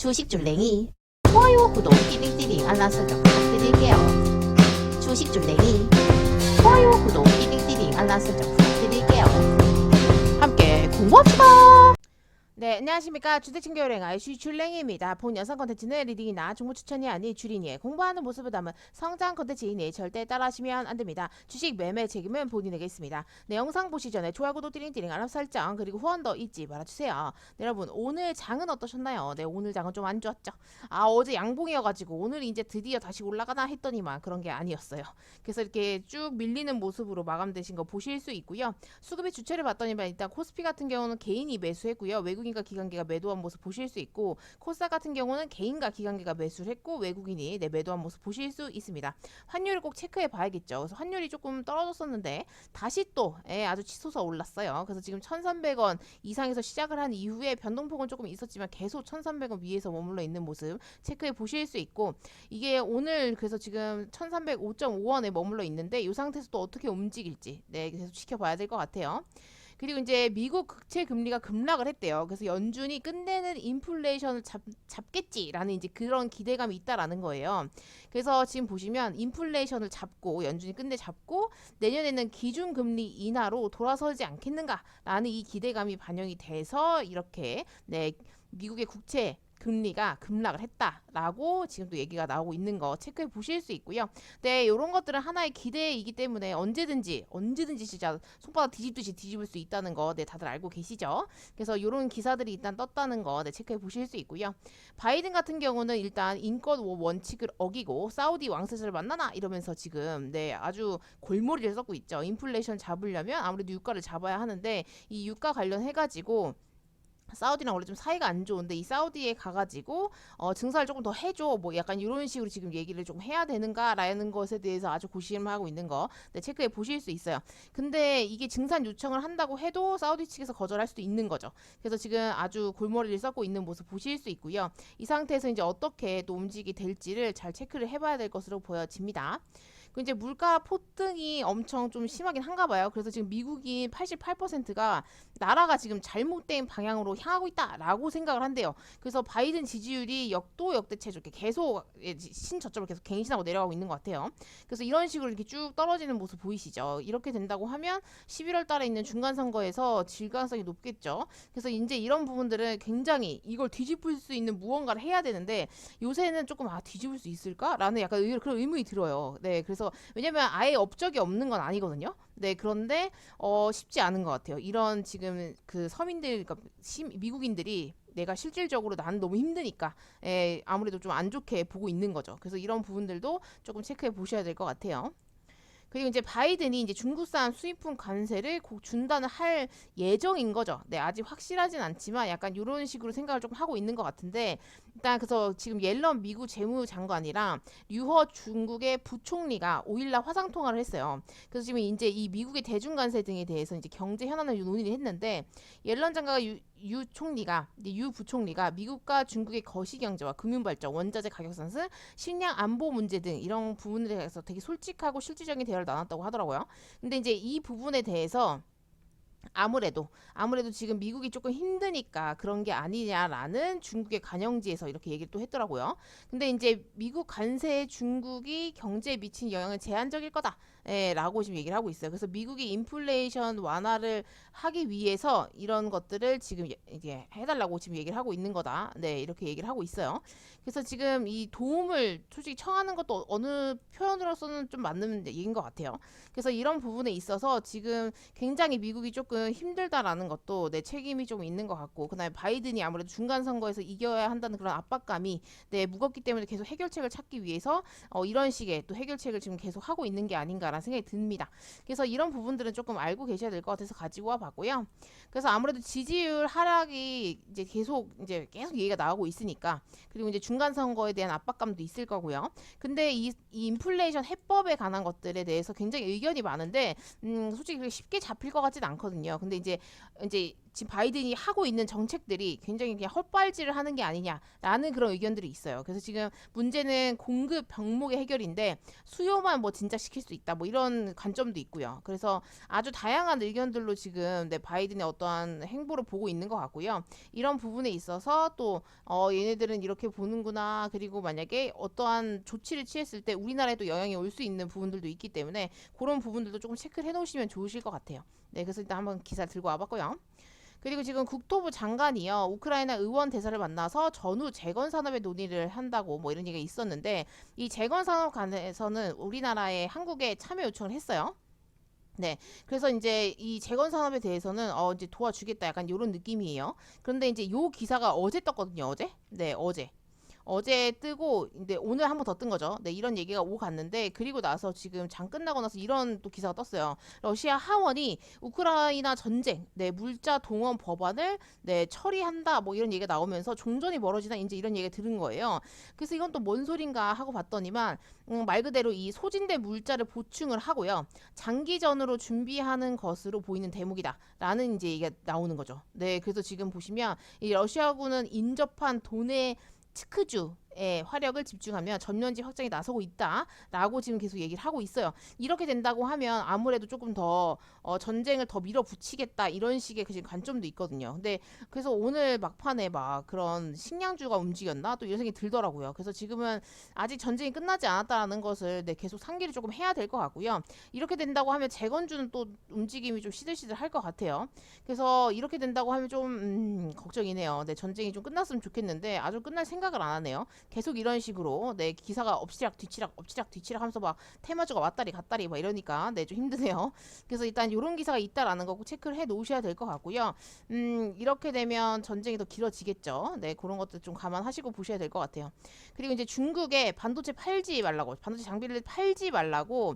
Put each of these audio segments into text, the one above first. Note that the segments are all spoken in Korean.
주식줄랭이 좋아요, 구독, 띠링띠링 알람 설정 부탁드릴게요. 주식줄랭이 좋아요, 구독, 띠링띠링 알람 설정 부탁드릴게요. 함께 공부합시다. 네, 안녕하십니까. 주택친교여행 IC 줄랭이입니다. 본 영상 컨텐츠는 리딩이나 정보 추천이 아닌 주린이의 공부하는 모습을 담은 성장 컨텐츠이니 절대 따라하시면 안됩니다. 주식 매매 책임은 본인에게 있습니다. 네, 영상 보시기 전에 좋아요, 구독, 띠링띠링 알람 설정 그리고 후원도 잊지 말아주세요. 네, 여러분 오늘 장은 어떠셨나요? 네, 오늘 장은 좀 안 좋았죠. 어제 양봉이어가지고 오늘 이제 드디어 다시 올라가나 했더니만 그런 게 아니었어요. 그래서 이렇게 쭉 밀리는 모습으로 마감되신 거 보실 수 있고요. 수급의 주체를 봤더니만 일단 코스피 같은 경우는 개인이 매수했고요. 외국인과 기관계가 매도한 모습 보실 수 있고, 코스닥 같은 경우는 개인과 기관계가 매수를 했고 외국인이 매도한 모습 보실 수 있습니다. 환율을 꼭 체크해 봐야겠죠. 그래서 환율이 조금 떨어졌었는데 다시 또 아주 치솟아 올랐어요. 그래서 지금 1,300원 이상에서 시작을 한 이후에 변동폭은 조금 있었지만 계속 1,300원 위에서 머물러 있는 모습 체크해 보실 수 있고, 이게 오늘 그래서 지금 1,305.5원에 머물러 있는데 이 상태에서 또 어떻게 움직일지 계속 지켜봐야 될 것 같아요. 그리고 이제 미국 국채 금리가 급락을 했대요. 그래서 연준이 끝내는 인플레이션을 잡겠지라는 이제 그런 기대감이 있다라는 거예요. 그래서 지금 보시면 인플레이션을 잡고 연준이 끝내 잡고 내년에는 기준 금리 인하로 돌아서지 않겠는가라는 이 기대감이 반영이 돼서 이렇게 미국의 국채 금리가 급락을 했다라고 지금도 얘기가 나오고 있는 거 체크해 보실 수 있고요. 네, 이런 것들은 하나의 기대이기 때문에 언제든지 진짜 손바닥 뒤집듯이 뒤집을 수 있다는 거 다들 알고 계시죠? 그래서 이런 기사들이 일단 떴다는 거 체크해 보실 수 있고요. 바이든 같은 경우는 일단 인권 원칙을 어기고 사우디 왕세자를 만나나 이러면서 지금 아주 골머리를 썩고 있죠. 인플레이션 잡으려면 아무래도 유가를 잡아야 하는데 이 유가 관련해가지고 사우디랑 원래 좀 사이가 안 좋은데 이 사우디에 가가지고 증사를 조금 더 해줘 뭐 약간 이런 식으로 지금 얘기를 좀 해야 되는가라는 것에 대해서 아주 고심을 하고 있는 거 체크해 보실 수 있어요. 근데 이게 증산 요청을 한다고 해도 사우디 측에서 거절할 수도 있는 거죠. 그래서 지금 아주 골머리를 썩고 있는 모습 보실 수 있고요. 이 상태에서 이제 어떻게 또 움직이 될지를 잘 체크를 해봐야 될 것으로 보여집니다. 그 이제 물가 폭등이 엄청 좀 심하긴 한가 봐요. 그래서 지금 미국이 88%가 나라가 지금 잘못된 방향으로 향하고 있다라고 생각을 한대요. 그래서 바이든 지지율이 역대체죠. 이렇게 계속 신저점을 계속 갱신하고 내려가고 있는 것 같아요. 그래서 이런 식으로 이렇게 쭉 떨어지는 모습 보이시죠? 이렇게 된다고 하면 11월 달에 있는 중간 선거에서 질 가능성이 높겠죠. 그래서 이제 이런 부분들은 굉장히 이걸 뒤집을 수 있는 무언가를 해야 되는데 요새는 조금 뒤집을 수 있을까라는 약간 그런 의문이 들어요. 그래서 왜냐면 아예 업적이 없는 건 아니거든요. 그런데 쉽지 않은 것 같아요. 이런 지금 그 서민들, 그러니까 미국인들이 내가 실질적으로 나는 너무 힘드니까 아무래도 좀 안 좋게 보고 있는 거죠. 그래서 이런 부분들도 조금 체크해 보셔야 될 것 같아요. 그리고 이제 바이든이 이제 중국산 수입품 관세를 곧 준다는 할 예정인 거죠. 아직 확실하진 않지만 약간 이런 식으로 생각을 조금 하고 있는 것 같은데, 일단 그래서 지금 옐런 미국 재무장관이랑 류허 중국의 부총리가 5일날 화상 통화를 했어요. 그래서 지금 이제 이 미국의 대중 관세 등에 대해서 이제 경제 현안을 논의를 했는데, 옐런 장관과 유 부총리가 미국과 중국의 거시 경제와 금융 발전, 원자재 가격 상승, 식량 안보 문제 등 이런 부분에 대해서 되게 솔직하고 실질적인 대화를 나눴다고 하더라고요. 근데 이제 이 부분에 대해서 아무래도 지금 미국이 조금 힘드니까 그런 게 아니냐라는 중국의 관영지에서 이렇게 얘기를 또 했더라고요. 근데 이제 미국 관세에 중국이 경제에 미친 영향은 제한적일 거다. 라고 지금 얘기를 하고 있어요. 그래서 미국이 인플레이션 완화를 하기 위해서 이런 것들을 지금 이제 해달라고 지금 얘기를 하고 있는 거다. 이렇게 얘기를 하고 있어요. 그래서 지금 이 도움을 솔직히 청하는 것도 어느 표현으로서는 좀 맞는 얘기인 것 같아요. 그래서 이런 부분에 있어서 지금 굉장히 미국이 조금 힘들다라는 것도 책임이 좀 있는 것 같고, 그다음에 바이든이 아무래도 중간 선거에서 이겨야 한다는 그런 압박감이 무겁기 때문에 계속 해결책을 찾기 위해서 이런 식의 또 해결책을 지금 계속 하고 있는 게 아닌가라는 생각이 듭니다. 그래서 이런 부분들은 조금 알고 계셔야 될 것 같아서 가지고 와 봤고요. 그래서 아무래도 지지율 하락이 이제 계속 얘기가 나오고 있으니까, 그리고 이제 중간 선거에 대한 압박감도 있을 거고요. 근데 이 인플레이션 해법에 관한 것들에 대해서 굉장히 의견이 많은데 솔직히 쉽게 잡힐 것 같진 않거든요. 근데 이제 지금 바이든이 하고 있는 정책들이 굉장히 그냥 헛발질을 하는 게 아니냐라는 그런 의견들이 있어요. 그래서 지금 문제는 공급 병목의 해결인데 수요만 뭐 진작시킬 수 있다 뭐 이런 관점도 있고요. 그래서 아주 다양한 의견들로 지금 바이든의 어떠한 행보를 보고 있는 것 같고요. 이런 부분에 있어서 또 얘네들은 이렇게 보는구나. 그리고 만약에 어떠한 조치를 취했을 때 우리나라에도 영향이 올 수 있는 부분들도 있기 때문에 그런 부분들도 조금 체크를 해놓으시면 좋으실 것 같아요. 네, 그래서 일단 한번 기사를 들고 와봤고요. 그리고 지금 국토부 장관이요, 우크라이나 의원 대사를 만나서 전후 재건 산업의 논의를 한다고 뭐 이런 얘기가 있었는데, 이 재건 산업 관해서는 우리나라에 한국에 참여 요청을 했어요. 네, 그래서 이제 이 재건 산업에 대해서는 이제 도와주겠다 약간 이런 느낌이에요. 그런데 이제 요 기사가 어제 떴거든요. 어제? 네, 어제 뜨고 근데 오늘 한 번 더 뜬 거죠. 네, 이런 얘기가 오고 갔는데 그리고 나서 지금 장 끝나고 나서 이런 또 기사가 떴어요. 러시아 하원이 우크라이나 전쟁, 네, 물자 동원 법안을 처리한다 뭐 이런 얘기가 나오면서 종전이 멀어지나 이제 이런 얘기가 들은 거예요. 그래서 이건 또 뭔 소린가 하고 봤더니만 말 그대로 이 소진된 물자를 보충을 하고요. 장기전으로 준비하는 것으로 보이는 대목이다라는 이제 얘기가 나오는 거죠. 네, 그래서 지금 보시면 이 러시아군은 인접한 도네 치크주의 화력을 집중하며 전면지 확장에 나서고 있다라고 지금 계속 얘기를 하고 있어요. 이렇게 된다고 하면 아무래도 조금 더 전쟁을 더 밀어붙이겠다 이런 식의 지금 관점도 있거든요. 근데 그래서 오늘 막판에 막 그런 식량주가 움직였나 또 이런 생각이 들더라고요. 그래서 지금은 아직 전쟁이 끝나지 않았다는 것을 계속 상기를 조금 해야 될 것 같고요. 이렇게 된다고 하면 재건주는 또 움직임이 좀 시들시들 할 것 같아요. 그래서 이렇게 된다고 하면 좀 걱정이네요. 네, 전쟁이 좀 끝났으면 좋겠는데 아주 끝날 생각을 안 하네요. 계속 이런 식으로 기사가 엎치락 뒤치락 엎치락 뒤치락 하면서 막 테마주가 왔다리 갔다리 막 이러니까 좀 힘드네요. 그래서 일단 이런 기사가 있다라는 거 꼭 체크를 해 놓으셔야 될 것 같고요. 이렇게 되면 전쟁이 더 길어지겠죠. 네, 그런 것도 좀 감안하시고 보셔야 될 것 같아요. 그리고 이제 중국에 반도체 팔지 말라고, 반도체 장비를 팔지 말라고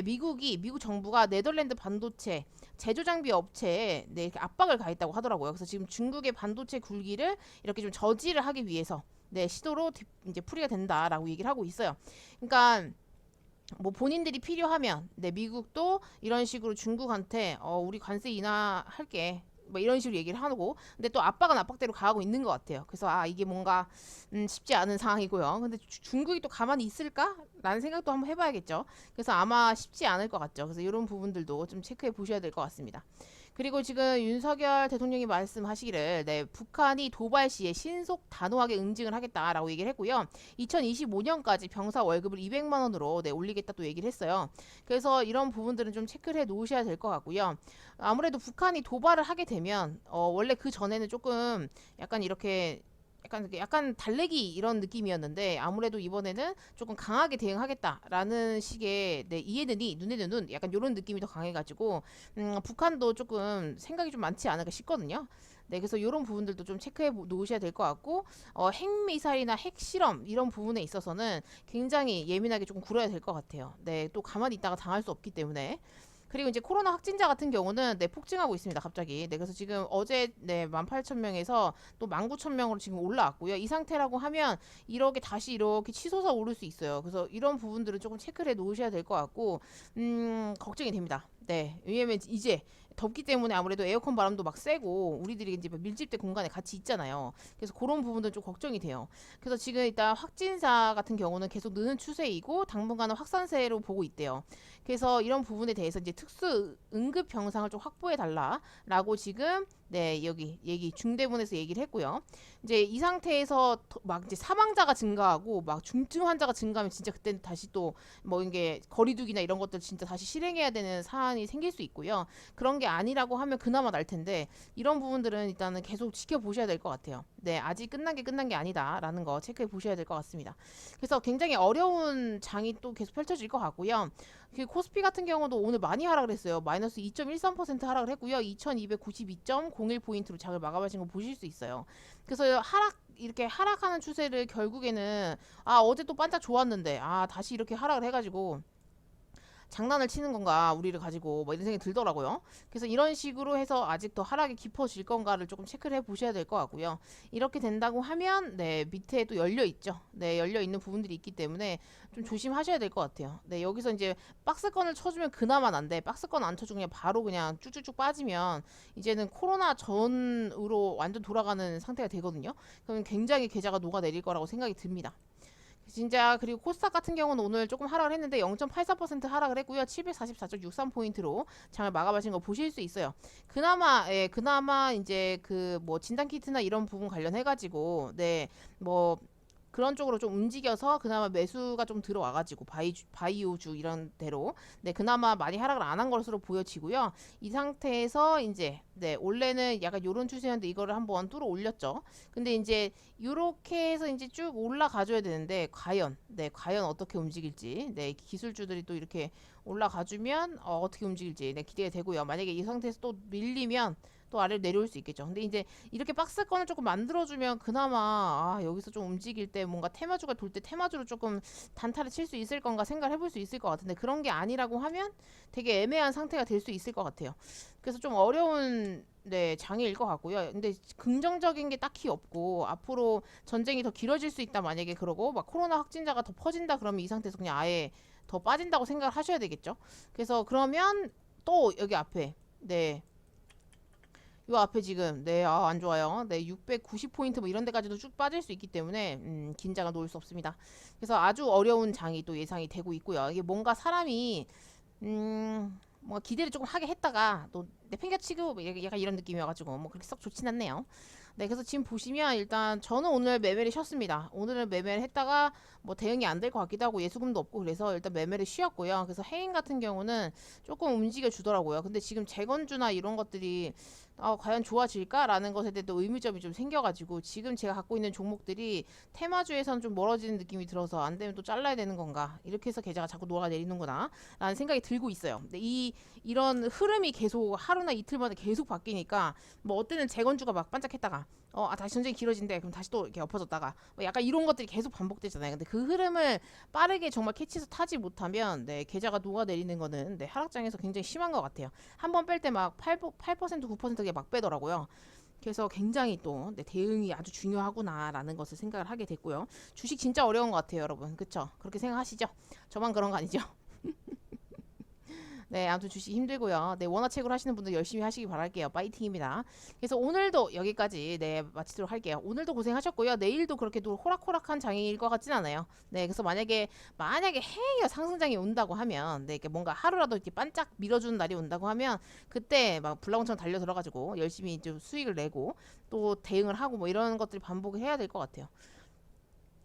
미국 정부가 네덜란드 반도체 제조 장비 업체에 이렇게 압박을 가했다고 하더라고요. 그래서 지금 중국의 반도체 굴기를 이렇게 좀 저지를 하기 위해서 시도로 이제 풀이가 된다라고 얘기를 하고 있어요. 그러니까 뭐 본인들이 필요하면 미국도 이런 식으로 중국한테 우리 관세 인하할게 뭐 이런 식으로 얘기를 하고 근데 또 압박은 압박대로 가하고 있는 것 같아요. 그래서 이게 뭔가 쉽지 않은 상황이고요. 근데 중국이 또 가만히 있을까? 라는 생각도 한번 해봐야겠죠. 그래서 아마 쉽지 않을 것 같죠. 그래서 이런 부분들도 좀 체크해 보셔야 될 것 같습니다. 그리고 지금 윤석열 대통령이 말씀하시기를 북한이 도발 시에 신속 단호하게 응징을 하겠다라고 얘기를 했고요. 2025년까지 병사 월급을 200만 원으로 올리겠다 또 얘기를 했어요. 그래서 이런 부분들은 좀 체크를 해 놓으셔야 될 것 같고요. 아무래도 북한이 도발을 하게 되면 원래 그 전에는 조금 약간 이렇게 약간 달래기 이런 느낌이었는데 아무래도 이번에는 조금 강하게 대응하겠다라는 식의 이에는 이 눈에는 눈 약간 이런 느낌이 더 강해가지고 북한도 조금 생각이 좀 많지 않을까 싶거든요. 네, 그래서 이런 부분들도 좀 체크해 놓으셔야 될 것 같고 핵미사일이나 핵실험 이런 부분에 있어서는 굉장히 예민하게 조금 굴어야 될 것 같아요. 네, 또 가만히 있다가 당할 수 없기 때문에. 그리고 이제 코로나 확진자 같은 경우는 폭증하고 있습니다. 갑자기. 그래서 지금 어제 18,000명에서 또 19,000명으로 지금 올라왔고요. 이 상태라고 하면 이렇게 다시 이렇게 치솟아 오를 수 있어요. 그래서 이런 부분들은 조금 체크를 해 놓으셔야 될 것 같고 걱정이 됩니다. 네. 왜냐면 이제 덥기 때문에 아무래도 에어컨 바람도 막 세고 우리들이 이제 밀집된 공간에 같이 있잖아요. 그래서 그런 부분도 좀 걱정이 돼요. 그래서 지금 일단 확진자 같은 경우는 계속 느는 추세이고 당분간은 확산세로 보고 있대요. 그래서 이런 부분에 대해서 이제 특수 응급 병상을 좀 확보해 달라라고 지금 여기 얘기 중대본에서 얘기를 했고요. 이제 이 상태에서 막 이제 사망자가 증가하고 막 중증 환자가 증가하면 진짜 그때는 다시 또 뭐 이게 거리두기나 이런 것들 진짜 다시 실행해야 되는 사안이 생길 수 있고요. 그런 게 아니라고 하면 그나마 날 텐데 이런 부분들은 일단은 계속 지켜보셔야 될 것 같아요. 네, 아직 끝난 게 아니다라는 거 체크해 보셔야 될 것 같습니다. 그래서 굉장히 어려운 장이 또 계속 펼쳐질 것 같고요. 그 코스피 같은 경우도 오늘 많이 하락을 했어요. 마이너스 2.13% 하락을 했고요. 2292.01포인트로 장을 마감하신 거 보실 수 있어요. 그래서 이렇게 하락하는 추세를 결국에는 어제 또 반짝 좋았는데 다시 이렇게 하락을 해가지고 장난을 치는 건가 우리를 가지고 뭐 이런 생각이 들더라고요. 그래서 이런 식으로 해서 아직 더 하락이 깊어질 건가를 조금 체크를 해보셔야 될 것 같고요. 이렇게 된다고 하면 네 밑에 또 열려 있죠. 네 열려 있는 부분들이 있기 때문에 좀 조심하셔야 될 것 같아요. 네 여기서 이제 박스권을 쳐주면 그나마 난데 박스권 안 쳐주고 그냥 바로 그냥 쭉쭉쭉 빠지면 이제는 코로나 전으로 완전 돌아가는 상태가 되거든요. 그럼 굉장히 계좌가 녹아내릴 거라고 생각이 듭니다. 진짜 그리고 코스닥 같은 경우는 오늘 조금 하락을 했는데 0.84% 하락을 했고요. 744.63포인트로 장을 마감하신 거 보실 수 있어요. 그나마 이제 그 뭐 진단 키트나 이런 부분 관련해 가지고 뭐 그런 쪽으로 좀 움직여서 그나마 매수가 좀 들어와가지고 바이오주 이런 대로 그나마 많이 하락을 안 한 것으로 보여지고요. 이 상태에서 이제 원래는 약간 요런 추세였는데 이거를 한번 뚫어 올렸죠. 근데 이제 요렇게 해서 이제 쭉 올라가줘야 되는데 과연 어떻게 움직일지 기술주들이 또 이렇게 올라가주면 어떻게 움직일지 기대가 되고요. 만약에 이 상태에서 또 밀리면 또 아래로 내려올 수 있겠죠. 근데 이제 이렇게 박스권을 조금 만들어주면 그나마 여기서 좀 움직일 때 뭔가 테마주가 돌 때 테마주로 조금 단타를 칠 수 있을 건가 생각을 해볼 수 있을 것 같은데 그런 게 아니라고 하면 되게 애매한 상태가 될 수 있을 것 같아요. 그래서 좀 어려운 장일 것 같고요. 근데 긍정적인 게 딱히 없고 앞으로 전쟁이 더 길어질 수 있다 만약에 그러고 막 코로나 확진자가 더 퍼진다 그러면 이 상태에서 그냥 아예 더 빠진다고 생각을 하셔야 되겠죠. 그래서 그러면 또 여기 앞에 요 앞에 지금 안 좋아요. 690포인트 뭐 이런 데까지도 쭉 빠질 수 있기 때문에 긴장을 놓을 수 없습니다. 그래서 아주 어려운 장이 또 예상이 되고 있고요. 이게 뭔가 사람이 뭔가 기대를 조금 하게 했다가 또 내팽개치고 약간 이런 느낌이어가지고 뭐 그렇게 썩 좋진 않네요. 그래서 지금 보시면 일단 저는 오늘 매매를 쉬었습니다. 오늘은 매매를 했다가 뭐 대응이 안 될 것 같기도 하고 예수금도 없고 그래서 일단 매매를 쉬었고요. 그래서 해인 같은 경우는 조금 움직여 주더라고요. 근데 지금 재건주나 이런 것들이 과연 좋아질까라는 것에 대해 또 의문점이 좀 생겨가지고 지금 제가 갖고 있는 종목들이 테마주에선 좀 멀어지는 느낌이 들어서 안 되면 또 잘라야 되는 건가 이렇게 해서 계좌가 자꾸 녹아내리는구나 라는 생각이 들고 있어요. 근데 이런 흐름이 계속 하루나 이틀마다 계속 바뀌니까 뭐 어때는 재건주가 막 반짝했다가 다시 전쟁이 길어진대 그럼 다시 또 이렇게 엎어졌다가 뭐 약간 이런 것들이 계속 반복되잖아요. 근데 그 흐름을 빠르게 정말 캐치해서 타지 못하면 계좌가 녹아내리는 거는 하락장에서 굉장히 심한 것 같아요. 한 번 뺄 때 막 8% 9%게 막 빼더라고요. 그래서 굉장히 또 대응이 아주 중요하구나라는 것을 생각을 하게 됐고요. 주식 진짜 어려운 것 같아요, 여러분. 그쵸? 그렇게 생각하시죠? 저만 그런 거 아니죠? 아무튼 주식 힘들고요. 원화책으로 하시는 분들 열심히 하시기 바랄게요. 파이팅입니다. 그래서 오늘도 여기까지 마치도록 할게요. 오늘도 고생하셨고요. 내일도 그렇게 또 호락호락한 장일 것 같진 않아요. 그래서 만약에 해외 상승장이 온다고 하면 이렇게 뭔가 하루라도 이렇게 반짝 밀어주는 날이 온다고 하면 그때 막 불나방처럼 달려 들어가지고 열심히 좀 수익을 내고 또 대응을 하고 뭐 이런 것들이 반복을 해야 될 것 같아요.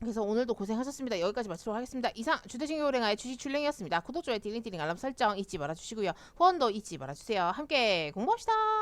그래서 오늘도 고생하셨습니다. 여기까지 마치도록 하겠습니다. 이상 주대신교랭아의 주식출랭이었습니다. 구독, 좋아요, 딜링딜링 알람 설정 잊지 말아주시고요. 후원도 잊지 말아주세요. 함께 공부합시다.